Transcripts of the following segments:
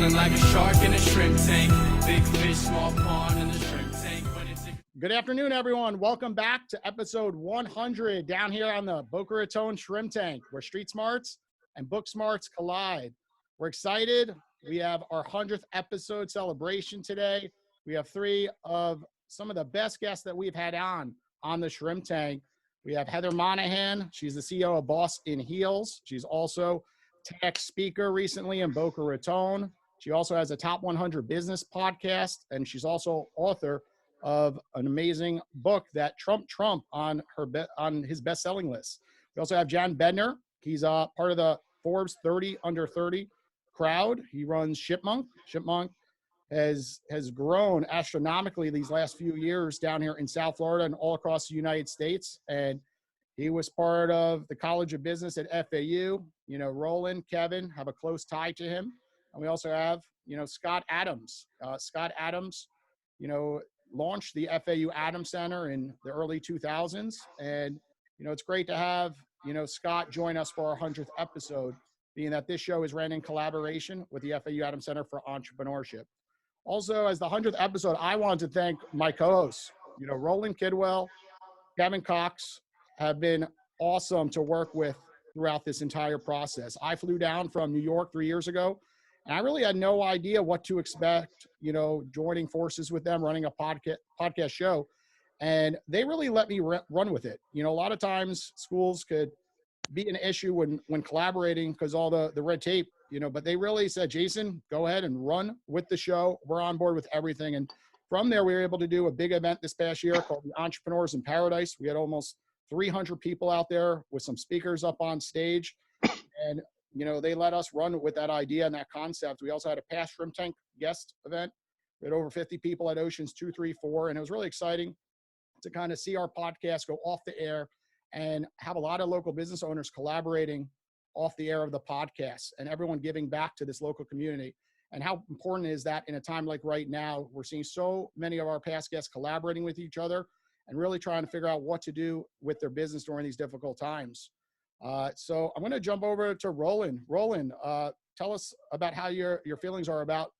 Feeling like a shark in a shrimp tank. Big fish, small pond in the shrimp tank. Good afternoon, everyone. Welcome back to episode 100 down here on the Boca Raton Shrimp Tank, where street smarts and book smarts collide. We're excited. We have our 100th episode celebration today. We have three of some of the best guests that we've had on the Shrimp Tank. We have Heather Monahan. She's the CEO of Boss in Heels. She's also TEDx speaker recently in Boca Raton. She also has a top 100 business podcast, and she's also author of an amazing book that trumped Trump on his best-selling list. We also have John Bednar. He's part of the Forbes 30 under 30 crowd. He runs Shipmonk. Shipmonk has grown astronomically these last few years down here in South Florida and all across the United States. And he was part of the College of Business at FAU. You know, Roland, Kevin have a close tie to him. And we also have, Scott Adams. Scott Adams, launched the FAU Adams Center in the early 2000s. And, it's great to have, Scott join us for our 100th episode, being that this show is ran in collaboration with the FAU Adams Center for Entrepreneurship. Also, as the 100th episode, I want to thank my co-hosts, Roland Kidwell, Kevin Cox have been awesome to work with throughout this entire process. I flew down from New York 3 years ago, and I really had no idea what to expect, joining forces with them, running a podcast show. And they really let me run with it. A lot of times schools could be an issue when collaborating because all the red tape, but they really said, Jason, go ahead and run with the show. We're on board with everything. And from there, we were able to do a big event this past year called the Entrepreneurs in Paradise. We had almost 300 people out there with some speakers up on stage. And they let us run with that idea and that concept. We also had a past Shrimp Tank guest event. We had over 50 people at Oceans 2, 3, 4, and it was really exciting to kind of see our podcast go off the air and have a lot of local business owners collaborating off the air of the podcast and everyone giving back to this local community. And how important is that in a time like right now? We're seeing so many of our past guests collaborating with each other and really trying to figure out what to do with their business during these difficult times. So I'm going to jump over to Roland. Roland, tell us about how your feelings are about,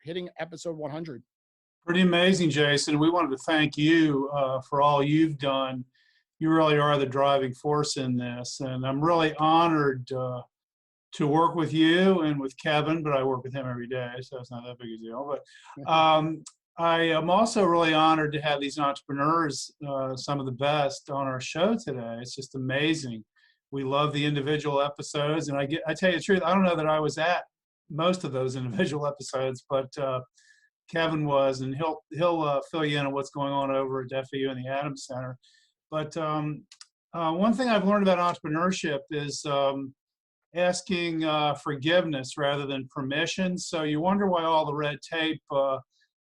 hitting episode 100. Pretty amazing, Jason. We wanted to thank you for all you've done. You really are the driving force in this. And I'm really honored to work with you and with Kevin, but I work with him every day, so it's not that big a deal. But I am also really honored to have these entrepreneurs, some of the best, on our show today. It's just amazing. We love the individual episodes, and I tell you the truth, I don't know that I was at most of those individual episodes, but Kevin was, and he'll fill you in on what's going on over at FAU and the Adams Center. But one thing I've learned about entrepreneurship is asking forgiveness rather than permission. So you wonder why all the red tape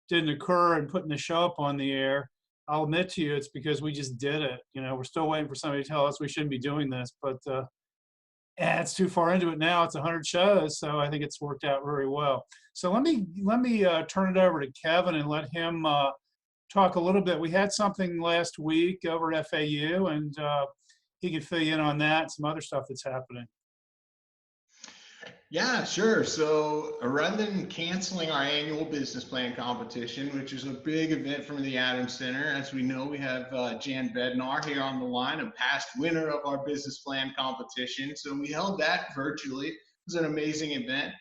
didn't occur in putting the show up on the air. I'll admit to you, it's because we just did it. We're still waiting for somebody to tell us we shouldn't be doing this, but it's too far into it now. It's 100 shows, so I think it's worked out very well. So let me turn it over to Kevin and let him talk a little bit. We had something last week over at FAU, and he can fill you in on that and some other stuff that's happening. Yeah, sure. So rather than canceling our annual business plan competition, which is a big event from the Adams Center, as we know, we have Jan Bednar here on the line, a past winner of our business plan competition. So we held that virtually. It was an amazing event.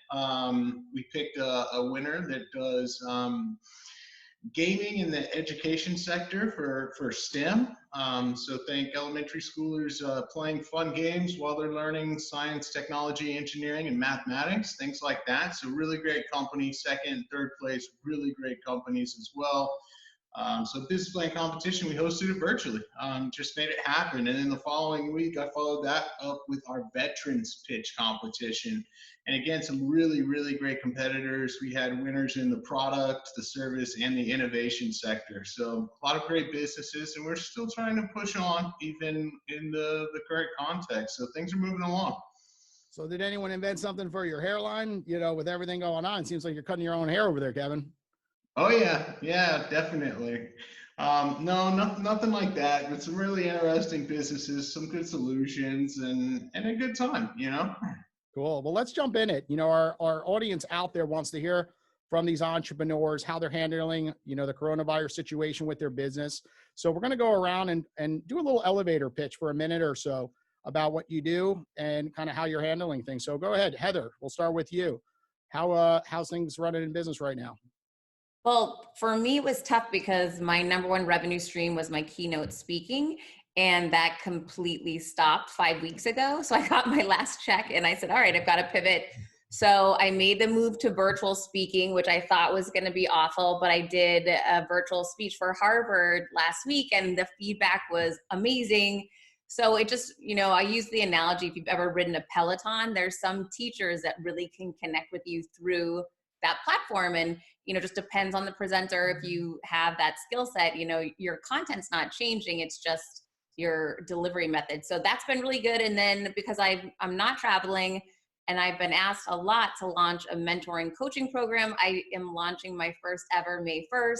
We picked a winner that does gaming in the education sector for STEM. So think elementary schoolers playing fun games while they're learning science, technology, engineering, and mathematics, things like that. So really great company, second and third place, really great companies as well. So business plan competition, we hosted it virtually, just made it happen. And then the following week, I followed that up with our veterans pitch competition. And again, some really, really great competitors. We had winners in the product, the service, and the innovation sector. So a lot of great businesses, and we're still trying to push on even in the current context. So things are moving along. So did anyone invent something for your hairline? With everything going on, it seems like you're cutting your own hair over there, Kevin. Oh yeah, definitely. No, nothing like that, but some really interesting businesses, some good solutions, and a good time, Cool. Well, let's jump in it. Our audience out there wants to hear from these entrepreneurs, how they're handling, the coronavirus situation with their business. So we're going to go around and do a little elevator pitch for a minute or so about what you do and kind of how you're handling things. So go ahead, Heather, we'll start with you. How's things running in business right now? Well, for me, it was tough because my number one revenue stream was my keynote speaking, and that completely stopped 5 weeks ago. So I got my last check and I said, all right, I've got to pivot. So I made the move to virtual speaking, which I thought was going to be awful, but I did a virtual speech for Harvard last week and the feedback was amazing. So it just, I use the analogy, if you've ever ridden a Peloton, there's some teachers that really can connect with you through that platform. And, just depends on the presenter. If you have that skill set, your content's not changing. It's just your delivery method. So that's been really good. And then because I'm not traveling and I've been asked a lot to launch a mentoring coaching program, I am launching my first ever May 1st.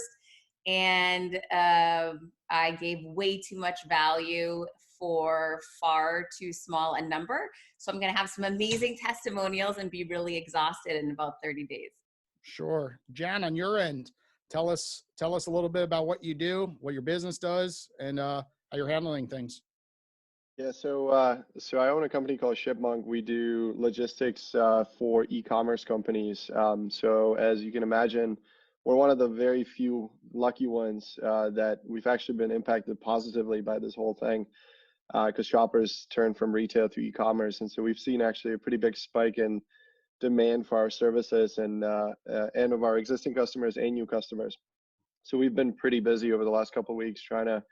And I gave way too much value for far too small a number. So I'm going to have some amazing testimonials and be really exhausted in about 30 days. Sure. Jan, on your end, tell us a little bit about what you do, what your business does, and how you're handling things. Yeah, so I own a company called Shipmonk. We do logistics for e-commerce companies. So as you can imagine, we're one of the very few lucky ones that we've actually been impacted positively by this whole thing, because shoppers turn from retail to e-commerce, and so we've seen actually a pretty big spike in demand for our services and of our existing customers and new customers. So we've been pretty busy over the last couple of weeks trying to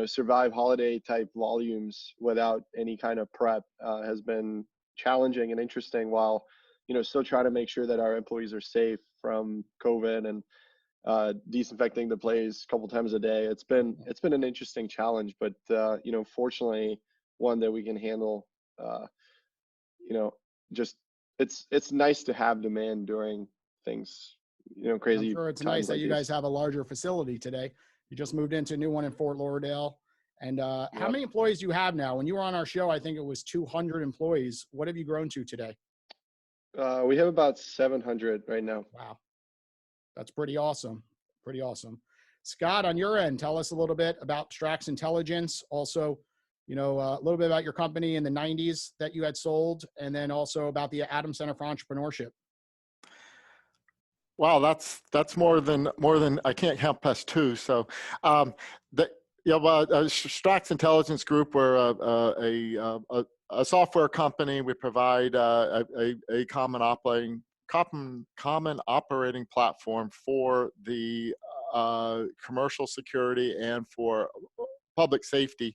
survive holiday type volumes without any kind of prep. Has been challenging and interesting, while still trying to make sure that our employees are safe from COVID and disinfecting the place a couple times a day. It's been an interesting challenge, but fortunately one that we can handle. Just it's nice to have demand during things, crazy. I'm sure it's nice that you guys have a larger facility today. You just moved into a new one in Fort Lauderdale. And how many employees do you have now? When you were on our show, I think it was 200 employees. What have you grown to today? We have about 700 right now. Wow. That's pretty awesome. Pretty awesome. Scott, on your end, tell us a little bit about Strax Intelligence. Also, a little bit about your company in the 90s that you had sold, and then also about the Adams Center for Entrepreneurship. Wow, that's more than I can't count past two. So, Strax Intelligence Group, we're a software company. We provide a common operating platform for the commercial security and for public safety.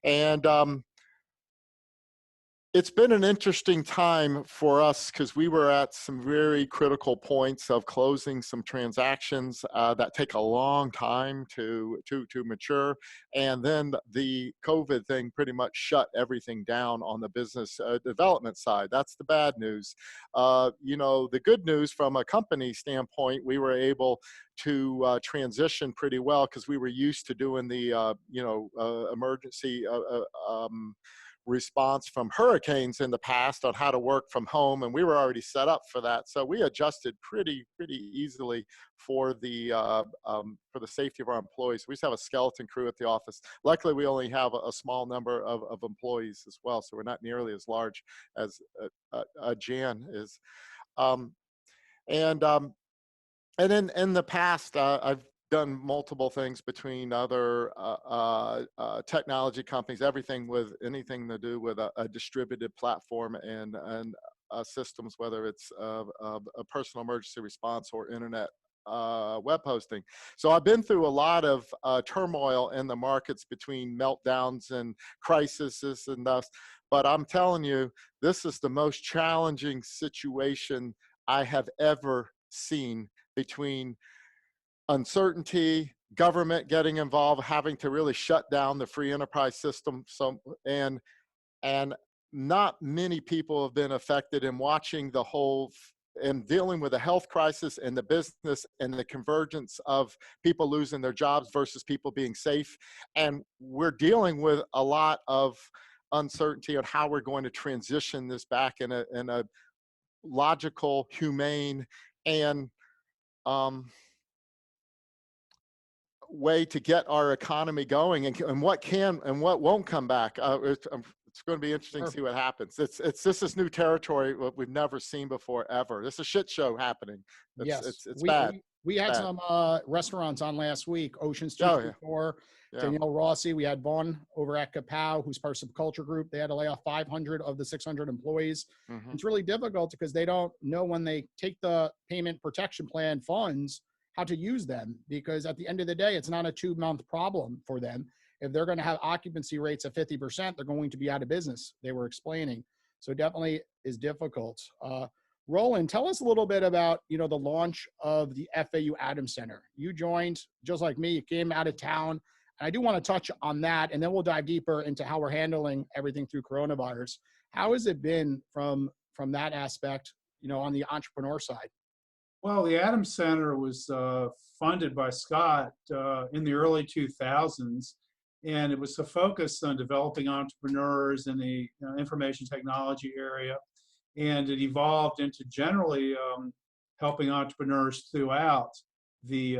And it's been an interesting time for us because we were at some very critical points of closing some transactions that take a long time to mature. And then the COVID thing pretty much shut everything down on the business development side. That's the bad news. The good news from a company standpoint, we were able to transition pretty well because we were used to doing the emergency response from hurricanes in the past on how to work from home, and we were already set up for that. So we adjusted pretty easily for the safety of our employees. We used to have a skeleton crew at the office. Luckily, we only have a small number of employees as well, so we're not nearly as large as Jan is. And in the past, I've done multiple things between other technology companies, everything with anything to do with a distributed platform and systems, whether it's a personal emergency response or internet web hosting. So I've been through a lot of turmoil in the markets between meltdowns and crises and thus, but I'm telling you, this is the most challenging situation I have ever seen, between uncertainty, government getting involved, having to really shut down the free enterprise system. So, and not many people have been affected in watching the whole and dealing with the health crisis and the business and the convergence of people losing their jobs versus people being safe. And we're dealing with a lot of uncertainty on how we're going to transition this back in a logical, humane, and way to get our economy going, and what can and what won't come back. It's going to be interesting to see what happens. This is new territory, what we've never seen before ever. This is a shit show happening. It's bad. We had bad. some restaurants on last week. Ocean's Oh, 234, Yeah. Danielle Rossi. We had Vaughn over at Kapow, who's part of Subculture Group. They had to lay off 500 of the 600 employees. Mhm. It's really difficult because they don't know when they take the payment protection plan funds how to use them, because at the end of the day, it's not a 2-month problem for them. If they're going to have occupancy rates of 50%, they're going to be out of business, they were explaining. So definitely is difficult. Roland, tell us a little bit about, the launch of the FAU Adams Center. You joined just like me, you came out of town. And I do want to touch on that, and then we'll dive deeper into how we're handling everything through coronavirus. How has it been from that aspect, on the entrepreneur side? Well, the Adams Center was funded by Scott in the early 2000s, and it was focused on developing entrepreneurs in the information technology area, and it evolved into generally helping entrepreneurs throughout the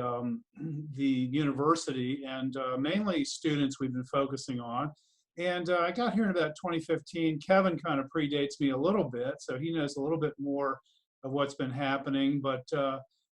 university, and mainly students we've been focusing on. And I got here in about 2015. Kevin kind of predates me a little bit, so he knows a little bit more of what's been happening, but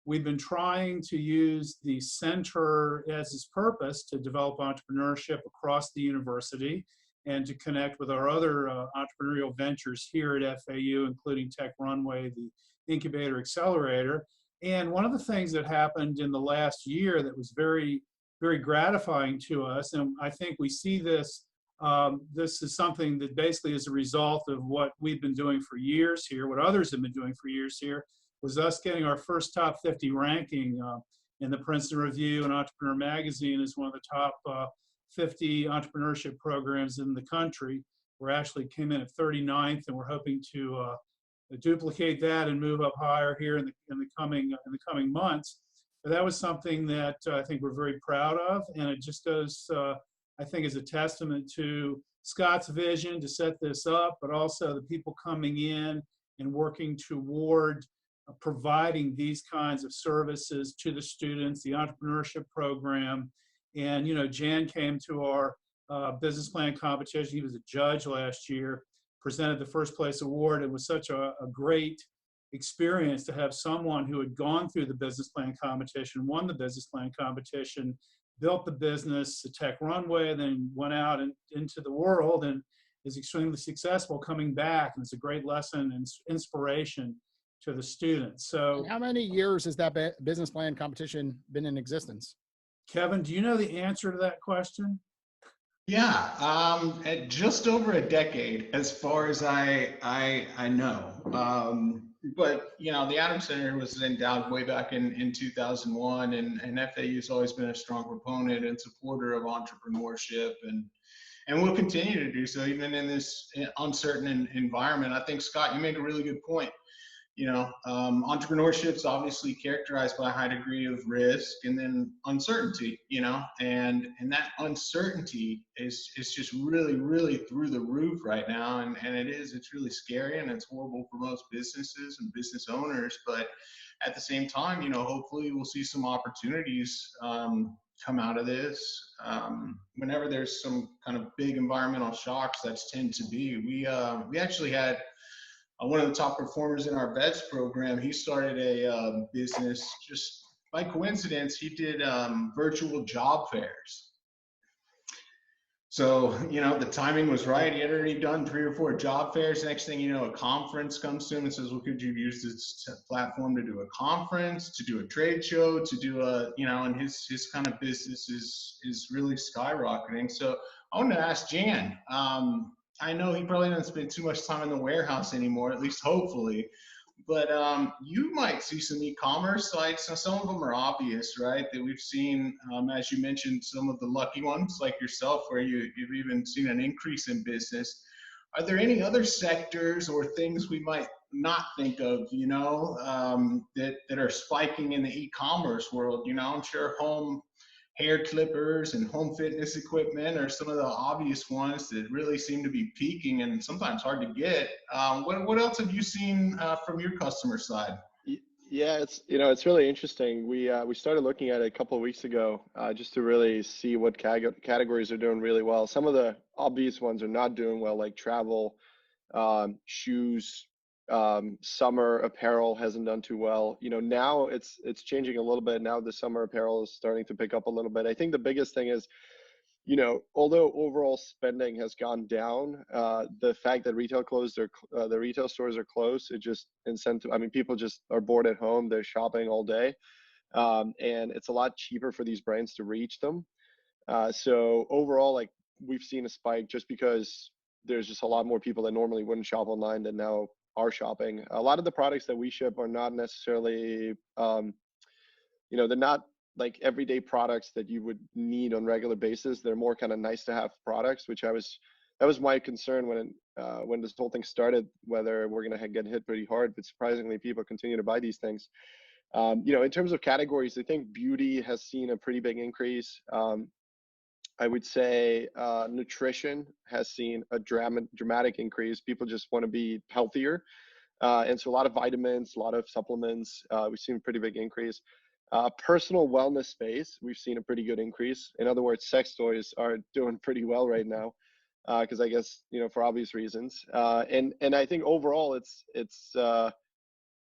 we've been trying to use the center as its purpose to develop entrepreneurship across the university and to connect with our other entrepreneurial ventures here at FAU, including Tech Runway, the Incubator Accelerator. And one of the things that happened in the last year that was very, very gratifying to us, and I think we see this, this is something that basically is a result of what we've been doing for years here, what others have been doing for years here, was us getting our first top 50 ranking in the Princeton Review and Entrepreneur Magazine as one of the top 50 entrepreneurship programs in the country. We actually came in at 39th, and we're hoping to duplicate that and move up higher here in the coming months. But that was something that I think we're very proud of, and it just goes, I think, is a testament to Scott's vision to set this up, but also the people coming in and working toward providing these kinds of services to the students, the entrepreneurship program. And, Jan came to our business plan competition. He was a judge last year, presented the first place award. It was such a great experience to have someone who had gone through the business plan competition, won the business plan competition, built the business, the Tech Runway, and then went out into the world and is extremely successful coming back. And it's a great lesson and inspiration to the students. So, and how many years has that business plan competition been in existence? Kevin, do you know the answer to that question? Yeah, at just over a decade, as far as I know. But the Adams Center was endowed way back in 2001, and FAU's always been a strong proponent and supporter of entrepreneurship, and will continue to do so even in this uncertain environment. I think, Scott, you make a really good point. Entrepreneurship is obviously characterized by a high degree of risk and then uncertainty, and that uncertainty is just really, really through the roof right now. And it's really scary, and it's horrible for most businesses and business owners. But at the same time, hopefully we'll see some opportunities come out of this. Whenever there's some kind of big environmental shocks, that's tend to be. We actually had one of the top performers in our vets program. He started a business just by coincidence. He did virtual job fairs. So, the timing was right. He had already done 3 or 4 job fairs. Next thing you know, a conference comes to him and says, well, could you use this platform to do a conference, to do a trade show, to do and his kind of business is really skyrocketing. So I wanted to ask Jan, I know he probably doesn't spend too much time in the warehouse anymore, at least hopefully, but you might see some e-commerce sites. Now, some of them are obvious, right, that we've seen, as you mentioned, some of the lucky ones like yourself, where you've even seen an increase in business. Are there any other sectors or things we might not think of, that are spiking in the e-commerce world? I'm sure home hair clippers and home fitness equipment are some of the obvious ones that really seem to be peaking and sometimes hard to get. What else have you seen from your customer side? Yeah, it's really interesting. We started looking at it a couple of weeks ago just to really see what categories are doing really well. Some of the obvious ones are not doing well, like travel, shoes, summer apparel hasn't done too well. Now it's changing a little bit. Now the summer apparel is starting to pick up a little bit. I think the biggest thing is, although overall spending has gone down, the fact that the retail stores are closed, it just people just are bored at home. They're shopping all day. And it's a lot cheaper for these brands to reach them. So overall, like, we've seen a spike just because there's just a lot more people that normally wouldn't shop online that now are shopping. A lot of the products that we ship are not necessarily, they're not like everyday products that you would need on a regular basis. They're more kind of nice to have products, that was my concern when this whole thing started, whether we're going to get hit pretty hard, but surprisingly people continue to buy these things. In terms of categories, I think beauty has seen a pretty big increase. I would say nutrition has seen a dramatic increase. People just want to be healthier. And so a lot of vitamins, a lot of supplements, we've seen a pretty big increase. Personal wellness space, we've seen a pretty good increase. In other words, sex toys are doing pretty well right now, because I guess, for obvious reasons. And I think overall it's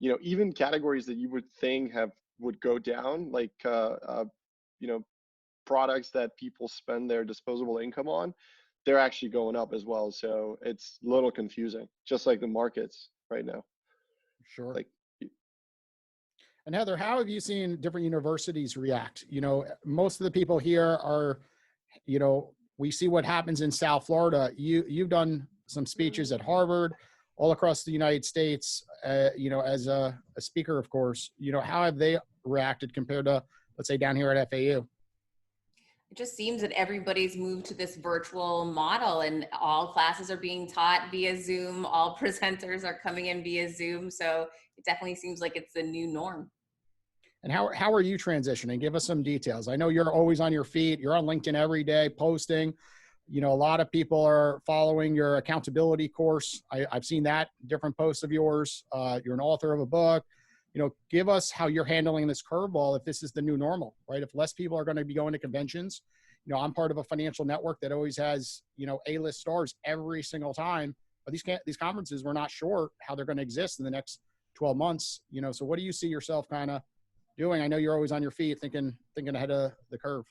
even categories that you would think would go down, like, products that people spend their disposable income on, they're actually going up as well. So it's a little confusing, just like the markets right now. Sure. Like, and Heather, how have you seen different universities react? Most of the people here are, we see what happens in South Florida. You've done some speeches at Harvard, all across the United States, as a speaker, of course. How have they reacted compared to, let's say, down here at FAU? It just seems that everybody's moved to this virtual model and all classes are being taught via Zoom. All presenters are coming in via Zoom. So it definitely seems like it's the new norm. And how are you transitioning? Give us some details. I know you're always on your feet. You're on LinkedIn every day posting. A lot of people are following your accountability course. I've seen that, different posts of yours. You're an author of a book. Give us how you're handling this curveball if this is the new normal, right? If less people are going to be going to conventions. I'm part of a financial network that always has, A-list stars every single time. But these conferences, we're not sure how they're going to exist in the next 12 months. So what do you see yourself kind of doing? I know you're always on your feet thinking ahead of the curve.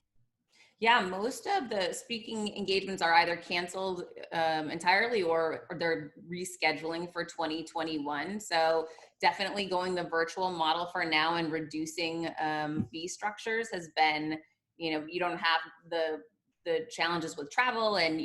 Yeah, most of the speaking engagements are either canceled entirely or they're rescheduling for 2021. So definitely going the virtual model for now and reducing fee structures has been, you don't have the challenges with travel and,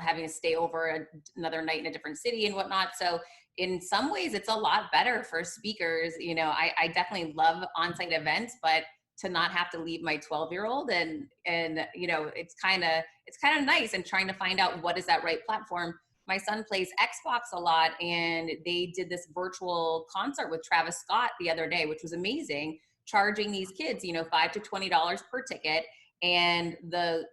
having to stay over another night in a different city and whatnot. So in some ways it's a lot better for speakers. I definitely love on-site events, but to not have to leave my 12-year-old and it's kind of nice, and trying to find out what is that right platform. My son plays Xbox a lot, and they did this virtual concert with Travis Scott the other day, which was amazing, charging these kids, $5 to $20 per ticket. And the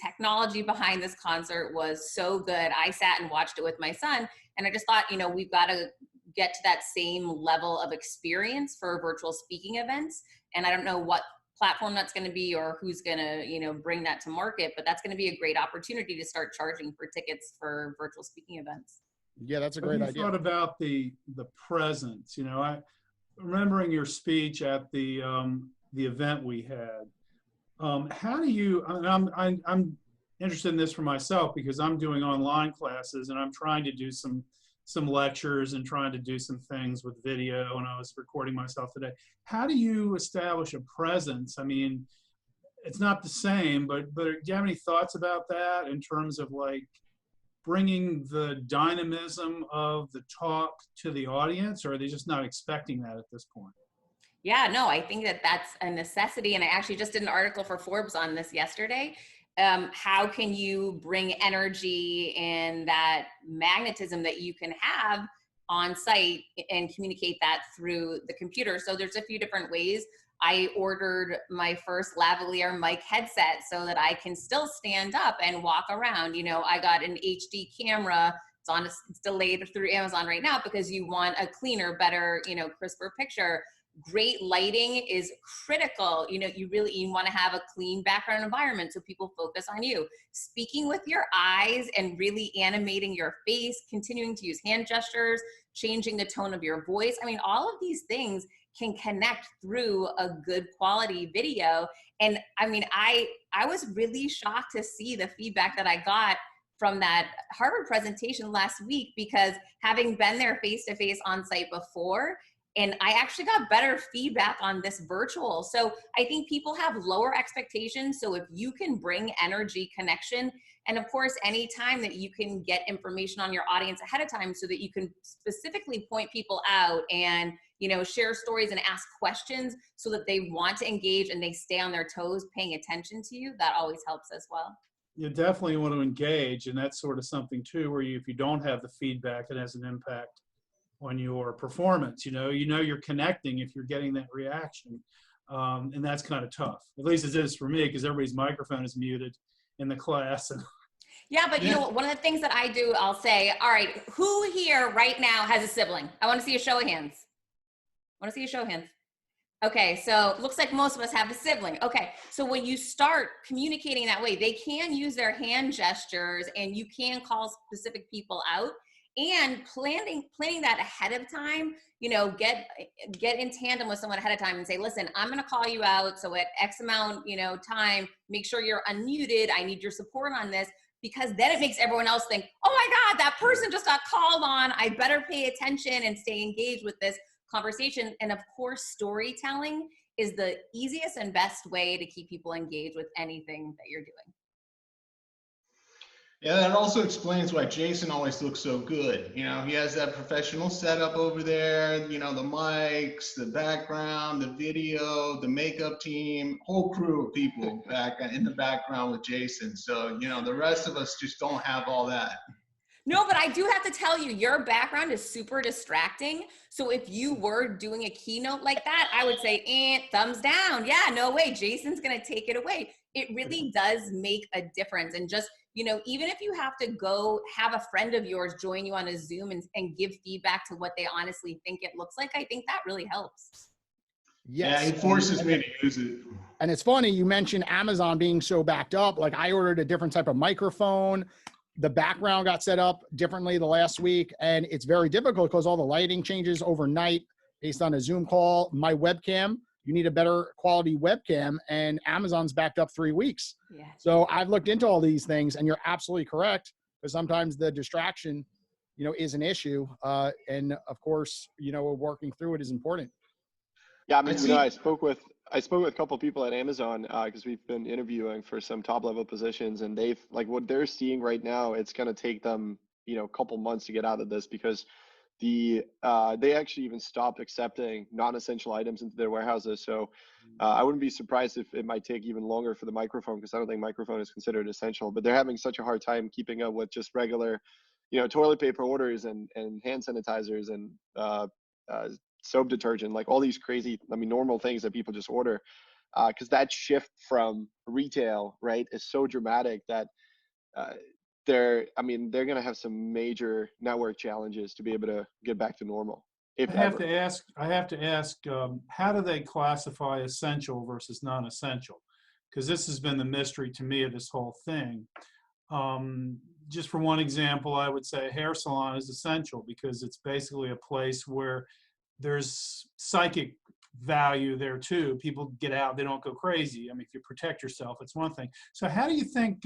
technology behind this concert was so good. I sat and watched it with my son, and I just thought, we've got to get to that same level of experience for virtual speaking events. And I don't know what platform that's going to be or who's going to, bring that to market, but that's going to be a great opportunity to start charging for tickets for virtual speaking events. Yeah, that's a great idea. Thought about the presence. I remembering your speech at the event we had. How do you? I'm interested in this for myself because I'm doing online classes and I'm trying to do some lectures and trying to do some things with video, and I was recording myself today. How do you establish a presence? I mean, it's not the same, but do you have any thoughts about that in terms of like bringing the dynamism of the talk to the audience, or are they just not expecting that at this point? Yeah, no, I think that's a necessity. And I actually just did an article for Forbes on this yesterday. How can you bring energy and that magnetism that you can have on site and communicate that through the computer? So there's a few different ways. I ordered my first lavalier mic headset so that I can still stand up and walk around. You know, I got an HD camera. It's delayed through Amazon right now because you want a cleaner, better, you know, crisper picture. Great lighting is critical. You know, you want to have a clean background environment so people focus on you. Speaking with your eyes and really animating your face, continuing to use hand gestures, changing the tone of your voice. I mean, all of these things can connect through a good quality video. And I mean, I was really shocked to see the feedback that I got from that Harvard presentation last week, because having been there face-to-face on site before, and I actually got better feedback on this virtual. So I think people have lower expectations. So if you can bring energy, connection, and of course, anytime that you can get information on your audience ahead of time so that you can specifically point people out and, you know, share stories and ask questions so that they want to engage and they stay on their toes paying attention to you, that always helps as well. You definitely want to engage, and that's sort of something too, where if you don't have the feedback, it has an impact on your performance. You know you're connecting if you're getting that reaction, and that's kind of tough. At least it is for me, because everybody's microphone is muted in the class. And yeah, but you know, one of the things that I do, I'll say, all right, who here right now has a sibling? I want to see a show of hands. Okay, so looks like most of us have a sibling. Okay, so when you start communicating that way, they can use their hand gestures and you can call specific people out. And planning that ahead of time, you know, get in tandem with someone ahead of time and say, listen, I'm going to call you out. So at X amount, you know, time, make sure you're unmuted. I need your support on this, because then it makes everyone else think, oh my God, that person just got called on. I better pay attention and stay engaged with this conversation. And of course, storytelling is the easiest and best way to keep people engaged with anything that you're doing. Yeah, that also explains why Jason always looks so good. You know, he has that professional setup over there, you know, the mics, the background, the video, the makeup team, whole crew of people back in the background with Jason. So, you know, the rest of us just don't have all that. No, but I do have to tell you, your background is super distracting. So if you were doing a keynote like that, I would say, thumbs down. Yeah, no way. Jason's going to take it away. It really does make a difference. And just, you know, even if you have to go have a friend of yours join you on a Zoom and give feedback to what they honestly think it looks like, I think that really helps. Yes. Yeah, it forces me to use it. And it's funny, you mentioned Amazon being so backed up. Like, I ordered a different type of microphone. The background got set up differently the last week, and it's very difficult because all the lighting changes overnight based on a Zoom call. My webcam, you need a better quality webcam, and Amazon's backed up 3 weeks. Yeah. So I've looked into all these things, and you're absolutely correct, because sometimes the distraction, you know, is an issue. And of course, you know, working through it is important. Yeah, I mean, you know, I spoke with a couple of people at Amazon because we've been interviewing for some top level positions, and they've, like, what they're seeing right now, it's going to take them, you know, a couple months to get out of this, because they actually even stopped accepting non-essential items into their warehouses. So I wouldn't be surprised if it might take even longer for the microphone, because I don't think microphone is considered essential, but they're having such a hard time keeping up with just regular, you know, toilet paper orders and hand sanitizers and soap detergent, like all these crazy, I mean, normal things that people just order, because that shift from retail, right, is so dramatic that they're going to have some major network challenges to be able to get back to normal. I have to ask, how do they classify essential versus non-essential? Because this has been the mystery to me of this whole thing. Just for one example, I would say a hair salon is essential because it's basically a place where there's psychic value there too. People get out, they don't go crazy. I mean, if you protect yourself, it's one thing. So how do you think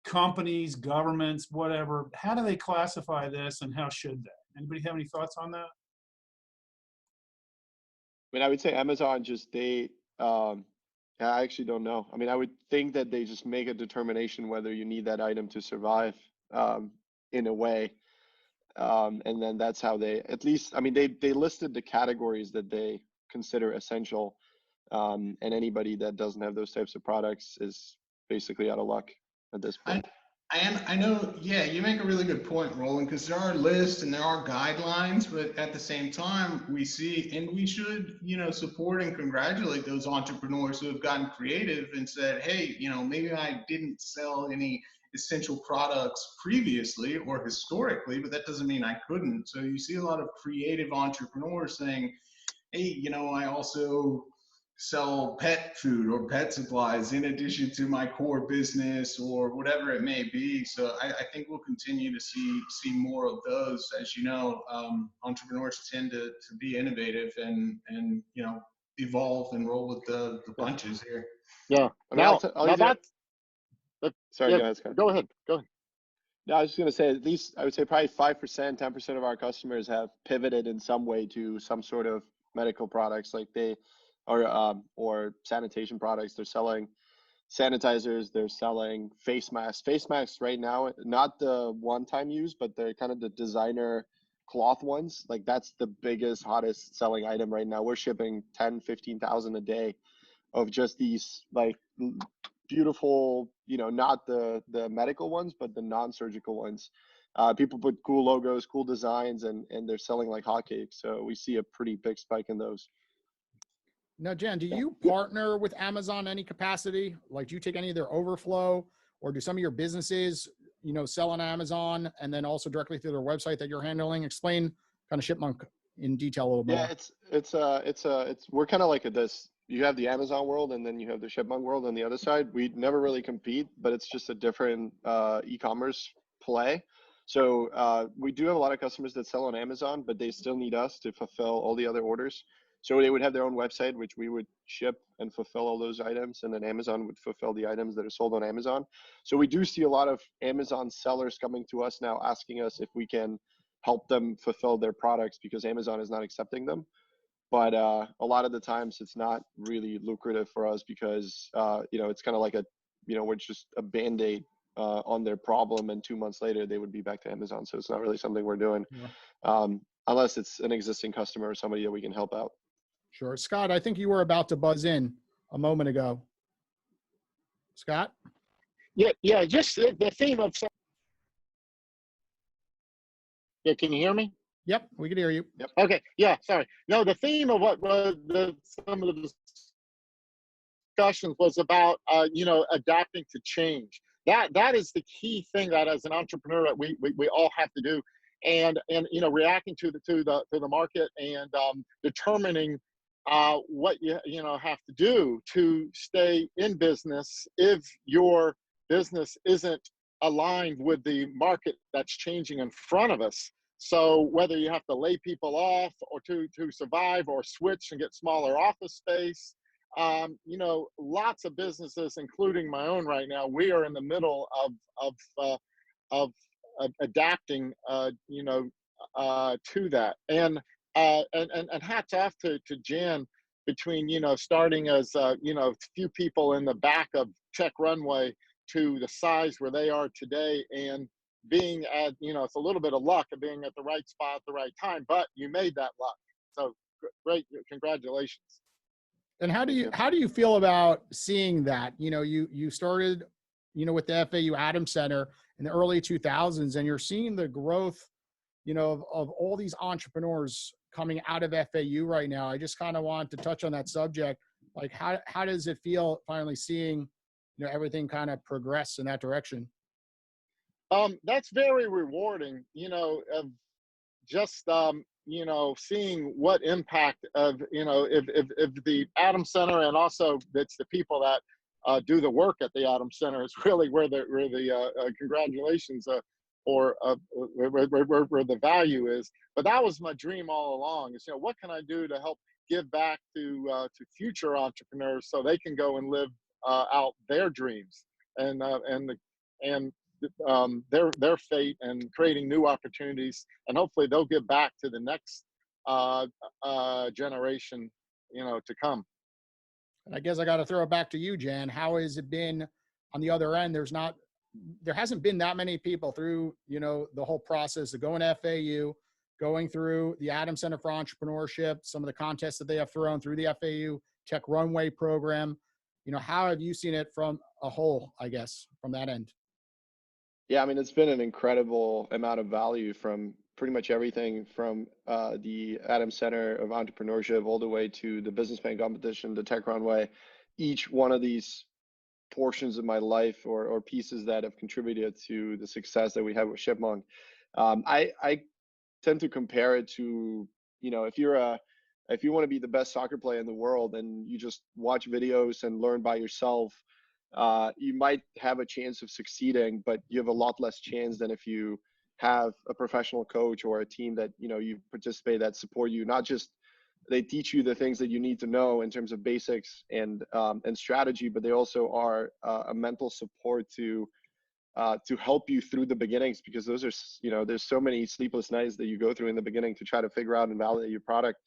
companies, governments, whatever, how do they classify this, and how should they? Anybody have any thoughts on that? I mean, I would say Amazon I actually don't know. I mean, I would think that they just make a determination whether you need that item to survive in a way. And then that's how they, at least, I mean, they listed the categories that they consider essential. And anybody that doesn't have those types of products is basically out of luck at this point. And I know, yeah, you make a really good point, Roland, because there are lists and there are guidelines, but at the same time, we see, and we should, support and congratulate those entrepreneurs who have gotten creative and said, hey, maybe I didn't sell any essential products previously or historically, but that doesn't mean I couldn't. So you see a lot of creative entrepreneurs saying, hey, I also sell pet food or pet supplies in addition to my core business or whatever it may be. So I think we'll continue to see more of those. As you know, entrepreneurs tend to be innovative and evolve and roll with the punches here. Yeah. I mean, Now, I'll now give you, sorry, yeah, go ahead, Scott. go ahead. Go ahead. No, I was just going to say, at least I would say probably 5%, 10% of our customers have pivoted in some way to some sort of medical products, like or sanitation products. They're selling sanitizers, they're selling face masks. Face masks right now, not the one-time use, but they're kind of the designer cloth ones. Like that's the biggest, hottest selling item right now. We're shipping 10, 15,000 a day of just these like beautiful, not the medical ones, but the non-surgical ones. People put cool logos, cool designs, and they're selling like hotcakes. So we see a pretty big spike in those. Now, Jen, do you partner with Amazon any capacity? Like, do you take any of their overflow, or do some of your businesses, sell on Amazon and then also directly through their website that you're handling? Explain kind of Shipmonk in detail a little more. Yeah, we're kind of like this. You have the Amazon world and then you have the Shipmonk world on the other side. We never really compete, but it's just a different e-commerce play. So we do have a lot of customers that sell on Amazon, but they still need us to fulfill all the other orders. So they would have their own website, which we would ship and fulfill all those items, and then Amazon would fulfill the items that are sold on Amazon. So we do see a lot of Amazon sellers coming to us now asking us if we can help them fulfill their products because Amazon is not accepting them. But a lot of the times it's not really lucrative for us because, it's kind of like we're just a Band-Aid on their problem, and 2 months later they would be back to Amazon. So it's not really something we're doing unless it's an existing customer or somebody that we can help out. Sure. Scott, I think you were about to buzz in a moment ago. Scott? Yeah, just the theme of. Yeah, can you hear me? Yep, we can hear you. Yep. Okay. Yeah, sorry. No, the theme of what was some of the discussions was about, adapting to change. That is the key thing that as an entrepreneur that we all have to do, and reacting to the market and determining what you have to do to stay in business if your business isn't aligned with the market that's changing in front of us. So whether you have to lay people off or to survive or switch and get smaller office space, lots of businesses, including my own right now, we are in the middle of adapting, to that. And hats off to Jan between, starting as, few people in the back of Tech Runway to the size where they are today, and being at, it's a little bit of luck of being at the right spot at the right time, but you made that luck. So great, congratulations. And how do you feel about seeing that? You started, with the FAU Adams Center in the early 2000s, and you're seeing the growth, of all these entrepreneurs coming out of FAU right now. I just kind of want to touch on that subject. Like, how does it feel finally seeing, everything kind of progress in that direction? That's very rewarding, of just, seeing what impact of, if the Adams Center, and also it's the people that do the work at the Adams Center is really where the congratulations or where the value is. But that was my dream all along, is, what can I do to help give back to future entrepreneurs so they can go and live out their dreams and their fate, and creating new opportunities, and hopefully they'll give back to the next generation, to come. And I guess I got to throw it back to you, Jan. How has it been on the other end? There hasn't been that many people through, the whole process of going to FAU, going through the Adams Center for Entrepreneurship, some of the contests that they have thrown through the FAU Tech Runway program. How have you seen it from a whole, I guess, from that end? Yeah, I mean, it's been an incredible amount of value from pretty much everything from the Adams Center of Entrepreneurship all the way to the business plan competition, the tech runway. Each one of these portions of my life or pieces that have contributed to the success that we have with Shipmonk. I tend to compare it to, if you want to be the best soccer player in the world and you just watch videos and learn by yourself, you might have a chance of succeeding, but you have a lot less chance than if you have a professional coach or a team that, you participate, that support you. Not just they teach you the things that you need to know in terms of basics and strategy, but they also are a mental support to help you through the beginnings, because those are, there's so many sleepless nights that you go through in the beginning to try to figure out and validate your product,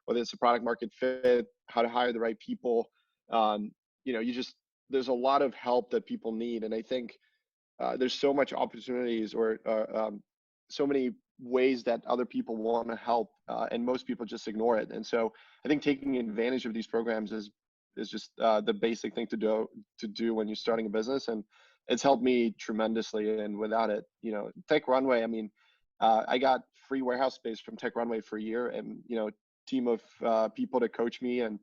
whether it's a product market fit, how to hire the right people. There's a lot of help that people need. And I think there's so much opportunities or so many ways that other people want to help, and most people just ignore it. And so I think taking advantage of these programs is just the basic thing to do when you're starting a business. And it's helped me tremendously. And without it, Tech Runway, I mean, I got free warehouse space from Tech Runway for a year, and, team of people to coach me and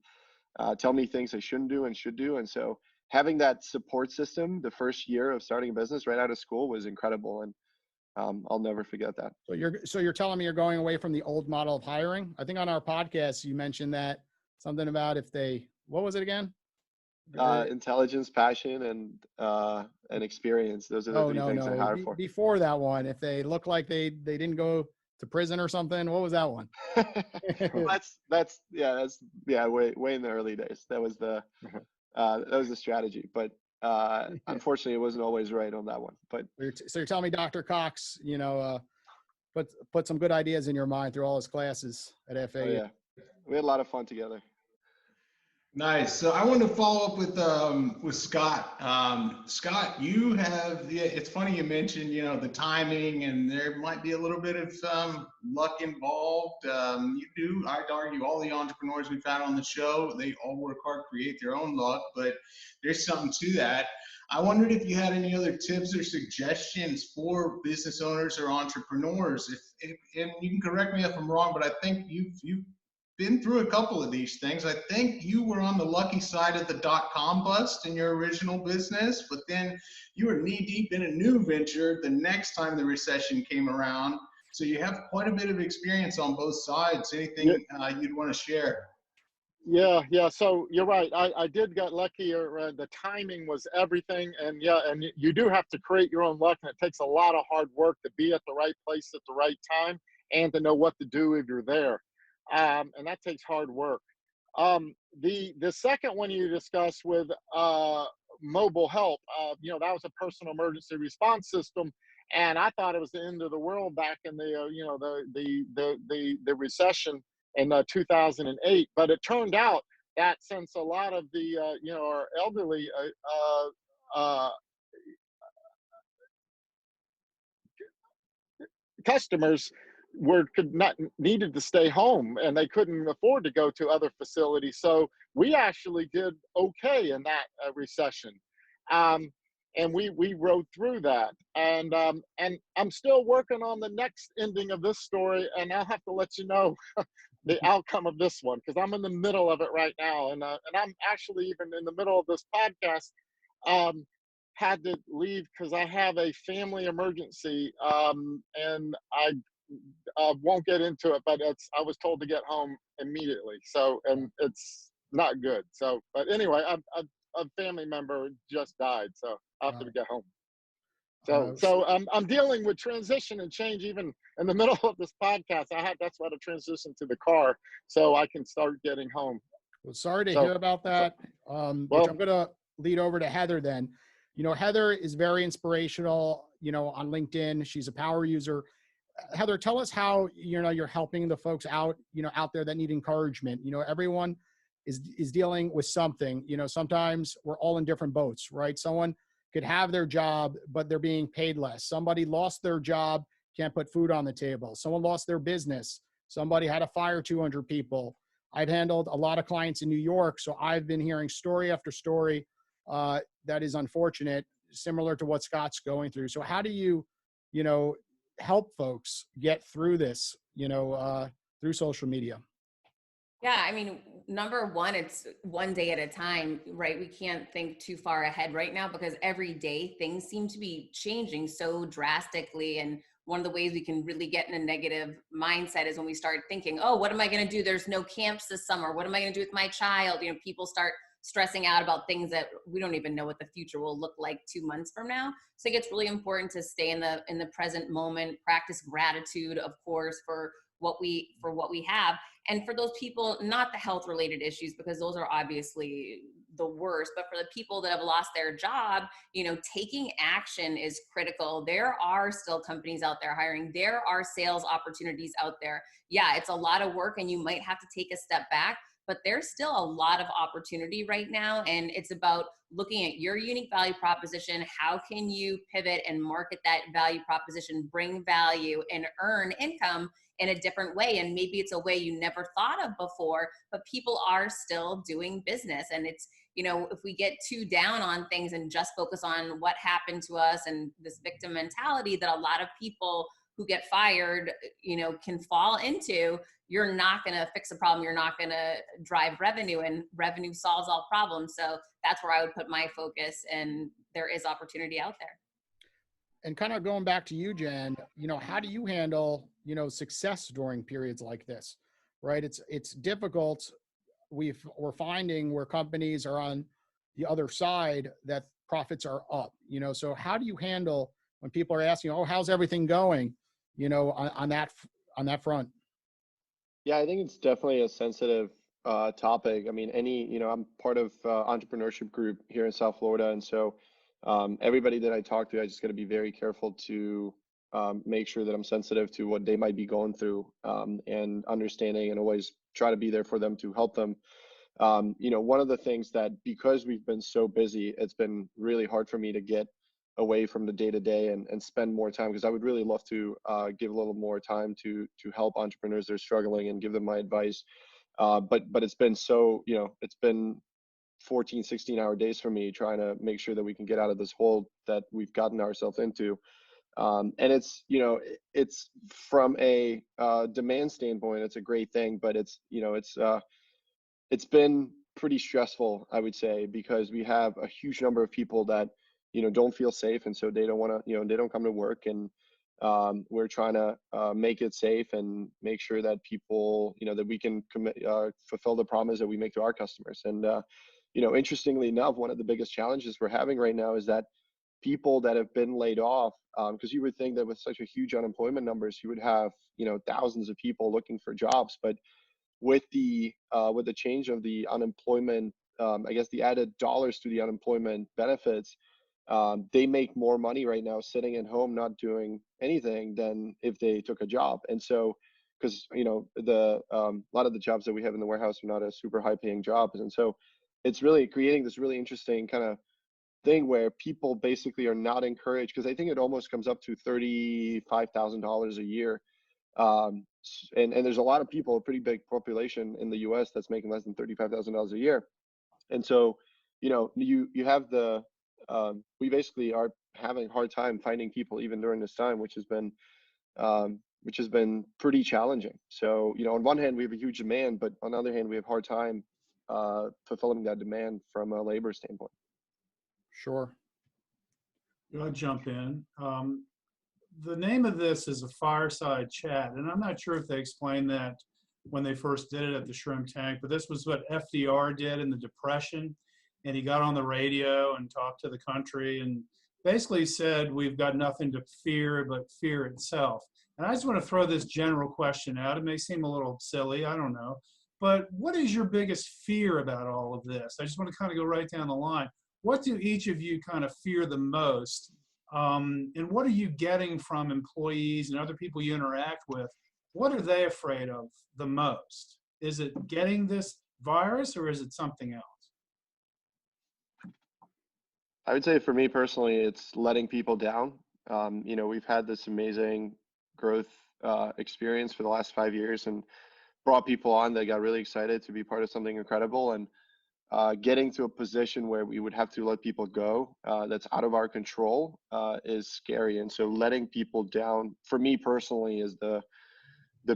tell me things I shouldn't do and should do. And so having that support system the first year of starting a business right out of school was incredible. And I'll never forget that. So you're telling me you're going away from the old model of hiring? I think on our podcast, you mentioned that something about what was it again? Intelligence, passion, and experience. Those are the three things I hire for. Before that one, if they look like they didn't go to prison or something, what was that one? that's way in the early days. That was the strategy, but unfortunately, it wasn't always right on that one. But so you're telling me Dr. Cox, put some good ideas in your mind through all his classes at FAU. Oh, yeah, we had a lot of fun together. Nice. So I wanted to follow up with Scott. Scott, you have it's funny you mentioned, the timing, and there might be a little bit of luck involved. You do, I'd argue, all the entrepreneurs we've had on the show, they all work hard, create their own luck, but there's something to that. I wondered if you had any other tips or suggestions for business owners or entrepreneurs. And you can correct me if I'm wrong, but I think you've been through a couple of these things. I think you were on the lucky side of the .com bust in your original business, but then you were knee deep in a new venture the next time the recession came around. So you have quite a bit of experience on both sides. Anything you'd want to share? Yeah. So you're right. I did get lucky. The timing was everything. And you do have to create your own luck, and it takes a lot of hard work to be at the right place at the right time and to know what to do if you're there. And that takes hard work. The second one you discussed with mobile help, that was a personal emergency response system, and I thought it was the end of the world back in the recession in 2008. But it turned out that since a lot of the our elderly customers needed to stay home, and they couldn't afford to go to other facilities. So we actually did okay in that recession, and we rode through that. And I'm still working on the next ending of this story, and I'll have to let you know the outcome of this one, because I'm in the middle of it right now, and I'm actually even in the middle of this podcast. Had to leave because I have a family emergency, and I won't get into it, but I was told to get home immediately. So, and it's not good. So, but anyway, a family member just died, so I have to get home. So I'm dealing with transition and change even in the middle of this podcast. That's why I transitioned to the car, so I can start getting home. Well, sorry to hear about that. Which I'm going to lead over to Heather then. Heather is very inspirational, on LinkedIn. She's a power user. Heather, tell us how, you're helping the folks out there that need encouragement. Everyone is dealing with something. Sometimes we're all in different boats, right? Someone could have their job, but they're being paid less. Somebody lost their job, can't put food on the table. Someone lost their business. Somebody had to fire 200 people. I've handled a lot of clients in New York, so I've been hearing story after story that is unfortunate. similar to what Scott's going through. So how do you, help folks get through this, through social media? Yeah, I mean, number one, it's one day at a time, right? We can't think too far ahead right now because every day things seem to be changing so drastically. And one of the ways we can really get in a negative mindset is when we start thinking, oh, what am I going to do? There's no camps this summer. What am I going to do with my child? People start stressing out about things that we don't even know what the future will look like 2 months from now. So it gets really important to stay in the present moment, practice gratitude, of course, for what we have. And for those people, not the health related issues, because those are obviously the worst, but for the people that have lost their job, taking action is critical. There are still companies out there hiring. There are sales opportunities out there. Yeah, it's a lot of work and you might have to take a step back, but there's still a lot of opportunity right now. And it's about looking at your unique value proposition. How can you pivot and market that value proposition, bring value and earn income in a different way? And maybe it's a way you never thought of before, but people are still doing business. And it's, if we get too down on things and just focus on what happened to us and this victim mentality that a lot of people who get fired, can fall into, you're not going to fix a problem. You're not going to drive revenue, and revenue solves all problems. So that's where I would put my focus, and there is opportunity out there. And kind of going back to you, Jen, how do you handle, success during periods like this, right? It's difficult. We're finding where companies are on the other side that profits are up, so how do you handle when people are asking, oh, how's everything going, on that front? Yeah, I think it's definitely a sensitive topic. I mean, I'm part of entrepreneurship group here in South Florida, and so everybody that I talk to, I just got to be very careful to make sure that I'm sensitive to what they might be going through, and understanding, and always try to be there for them to help them. One of the things that, because we've been so busy, it's been really hard for me to get away from the day-to-day and spend more time, because I would really love to give a little more time to help entrepreneurs that are struggling and give them my advice. But it's been it's been 14, 16-hour days for me trying to make sure that we can get out of this hole that we've gotten ourselves into. And it's from a demand standpoint, it's a great thing, but it's been pretty stressful, I would say, because we have a huge number of people that don't feel safe, and so they don't want to, they don't come to work, and we're trying to make it safe and make sure that people, that we can fulfill the promise that we make to our customers. And interestingly enough, one of the biggest challenges we're having right now is that people that have been laid off, because you would think that with such a huge unemployment numbers, you would have thousands of people looking for jobs, but with the change of the unemployment, I guess the added dollars to the unemployment benefits, they make more money right now sitting at home not doing anything than if they took a job. And so, because a lot of the jobs that we have in the warehouse are not a super high paying jobs, and so it's really creating this really interesting kind of thing where people basically are not encouraged, because I think it almost comes up to $35,000 a year. And there's a lot of people, a pretty big population in the US that's making less than $35,000 a year. And so, you have we basically are having a hard time finding people even during this time, which has been pretty challenging. So, on one hand, we have a huge demand, but on the other hand, we have a hard time fulfilling that demand from a labor standpoint. Sure. I'll jump in. The name of this is a Fireside Chat, and I'm not sure if they explained that when they first did it at the Shrimp Tank, but this was what FDR did in the Depression, and he got on the radio and talked to the country and basically said, we've got nothing to fear but fear itself. And I just want to throw this general question out. It may seem a little silly, I don't know, but what is your biggest fear about all of this? I just want to kind of go right down the line. What do each of you kind of fear the most? And what are you getting from employees and other people you interact with? What are they afraid of the most? Is it getting this virus, or is it something else? I would say for me personally, it's letting people down. We've had this amazing growth experience for the last 5 years and brought people on that got really excited to be part of something incredible. And getting to a position where we would have to let people go, that's out of our control, is scary. And so letting people down, for me personally, is the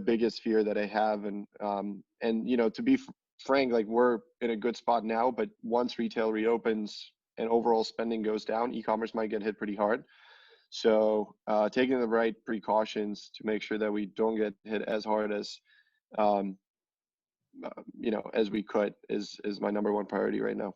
biggest fear that I have. And to be frank, like, we're in a good spot now, but once retail reopens and overall spending goes down, e-commerce might get hit pretty hard. So taking the right precautions to make sure that we don't get hit as hard as as we could is my number one priority right now.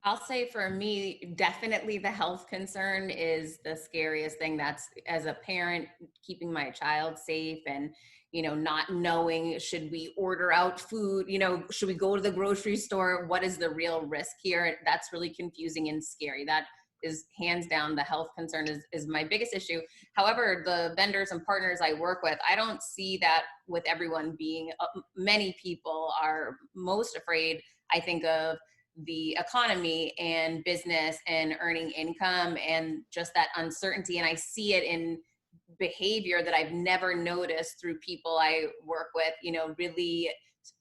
I'll say for me, definitely the health concern is the scariest thing. That's, as a parent, keeping my child safe and, not knowing, should we order out food? Should we go to the grocery store? What is the real risk here? That's really confusing and scary. That is hands down the health concern is my biggest issue. However, the vendors and partners I work with, I don't see that with everyone being, many people are most afraid, I think, of the economy and business and earning income and just that uncertainty. And I see it in behavior that I've never noticed through people I work with, really